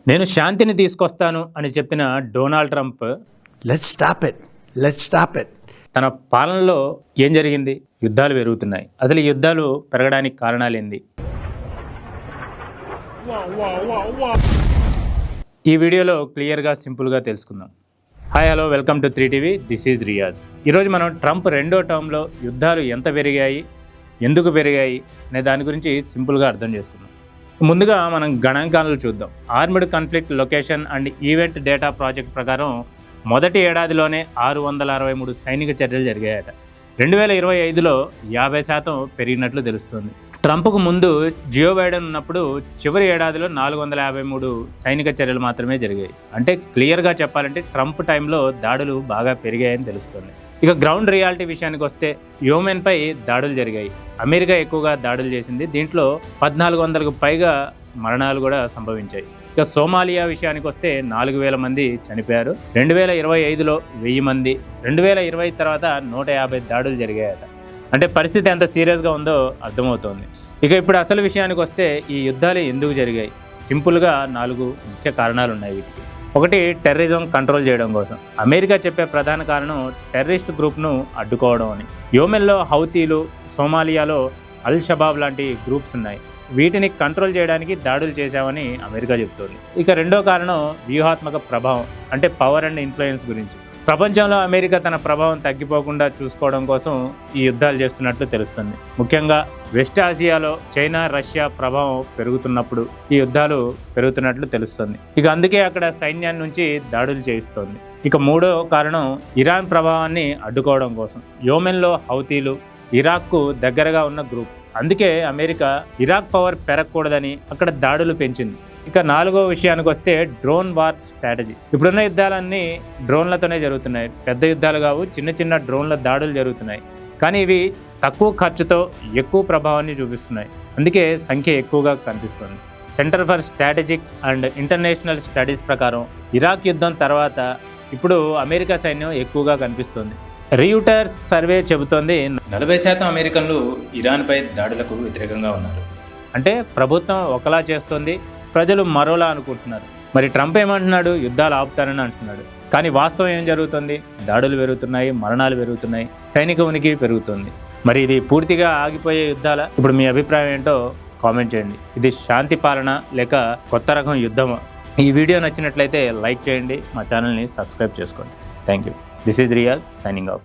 నేను శాంతిని తీసుకొస్తాను అని చెప్పిన Donald Trump let's stop it తన పాలనలో ఏం జరిగింది? యుద్ధాలు పెరుగుతున్నాయి. అసలు ఈ యుద్ధాలు పెరగడానికి కారణాలు ఏంది? ఈ వీడియోలో క్లియర్గా సింపుల్గా తెలుసుకుందాం. Hi hello, welcome to 3TV. This is Riyaz. ఈరోజు మనం ట్రంప్ రెండో టర్మ్లో యుద్ధాలు ఎంత పెరిగాయి, ఎందుకు పెరిగాయి అనే దాని గురించి సింపుల్గా అర్థం చేసుకుందాం. ముందుగా మనం గణాంకాలు చూద్దాం. Armed conflict location and event data project ప్రకారం మొదటి ఏడాదిలోనే 663 సైనిక చర్యలు జరిగాయట. 2025లో 50% పెరిగినట్లు తెలుస్తుంది. ట్రంప్కు ముందు జియో బైడెన్ ఉన్నప్పుడు చివరి ఏడాదిలో 453 సైనిక చర్యలు మాత్రమే జరిగాయి. అంటే క్లియర్గా చెప్పాలంటే ట్రంప్ టైంలో దాడులు బాగా పెరిగాయని తెలుస్తుంది. ఇక గ్రౌండ్ రియాలిటీ విషయానికి వస్తే యోమెన్పై దాడులు జరిగాయి. అమెరికా ఎక్కువగా దాడులు చేసింది. దీంట్లో 1400కు పైగా మరణాలు కూడా సంభవించాయి. ఇక సోమాలియా విషయానికి వస్తే 4000 మంది చనిపోయారు. 2025లో 1000 మంది, 2020 తర్వాత 150 దాడులు జరిగాయట. అంటే పరిస్థితి ఎంత సీరియస్గా ఉందో అర్థమవుతోంది. ఇక ఇప్పుడు అసలు విషయానికి వస్తే ఈ యుద్ధాలు ఎందుకు జరిగాయి? సింపుల్గా 4 ముఖ్య కారణాలు ఉన్నాయి వీటికి. ఒకటి, టెర్రరిజం కంట్రోల్ చేయడం కోసం. అమెరికా చెప్పే ప్రధాన కారణం టెర్రరిస్ట్ గ్రూప్ను అడ్డుకోవడం అని. యోమెన్లో హౌతీలు, సోమాలియాలో అల్ షబాబ్ లాంటి గ్రూప్స్ ఉన్నాయి. వీటిని కంట్రోల్ చేయడానికి దాడులు చేశామని అమెరికా చెప్తోంది. ఇక రెండో కారణం వ్యూహాత్మక ప్రభావం, అంటే పవర్ అండ్ ఇన్ఫ్లుయెన్స్ గురించి. ప్రపంచంలో అమెరికా తన ప్రభావం తగ్గిపోకుండా చూసుకోవడం కోసం ఈ యుద్ధాలు చేస్తున్నట్లు తెలుస్తుంది. ముఖ్యంగా వెస్ట్ ఆసియాలో చైనా, రష్యా ప్రభావం పెరుగుతున్నప్పుడు ఈ యుద్ధాలు పెరుగుతున్నట్లు తెలుస్తుంది. ఇక అందుకే అక్కడ సైన్యాన్ని నుంచి దాడులు చేయిస్తోంది. ఇక మూడో కారణం ఇరాన్ ప్రభావాన్ని అడ్డుకోవడం కోసం. యోమెన్లో హౌతీలు ఇరాక్కు దగ్గరగా ఉన్న గ్రూప్. అందుకే అమెరికా ఇరాక్ పవర్ పెరగకూడదని అక్కడ దాడులు పెంచింది. ఇక నాలుగో విషయానికి వస్తే డ్రోన్ వార్ స్ట్రాటజీ. ఇప్పుడున్న యుద్ధాలన్నీ డ్రోన్లతోనే జరుగుతున్నాయి. పెద్ద యుద్ధాలు కావు, చిన్న చిన్న డ్రోన్ల దాడులు జరుగుతున్నాయి. కానీ ఇవి తక్కువ ఖర్చుతో ఎక్కువ ప్రభావాన్ని చూపిస్తున్నాయి. అందుకే సంఖ్య ఎక్కువగా కనిపిస్తుంది. Centre for strategic and international studies ప్రకారం ఇరాక్ యుద్ధం తర్వాత ఇప్పుడు అమెరికా సైన్యం ఎక్కువగా కనిపిస్తుంది. రియూటర్స్ సర్వే చెబుతోంది 40% అమెరికన్లు ఇరాన్పై దాడులకు వ్యతిరేకంగా ఉన్నారు. అంటే ప్రభుత్వం ఒకలా చేస్తోంది, ప్రజలు మరోలా అనుకుంటున్నారు. మరి ట్రంప్ ఏమంటున్నాడు? యుద్ధాలు ఆపుతారని అంటున్నాడు. కానీ వాస్తవం ఏం జరుగుతుంది? దాడులు పెరుగుతున్నాయి, మరణాలు పెరుగుతున్నాయి, సైనిక ఉనికి పెరుగుతుంది. మరి ఇది పూర్తిగా ఆగిపోయే యుద్ధాలా? ఇప్పుడు మీ అభిప్రాయం ఏంటో కామెంట్ చేయండి. ఇది శాంతి పాలన లేక కొత్త రకం యుద్ధమా? ఈ వీడియో నచ్చినట్లయితే లైక్ చేయండి, మా ఛానల్ని సబ్స్క్రైబ్ చేసుకోండి. Thank you. This is Riyaz signing off.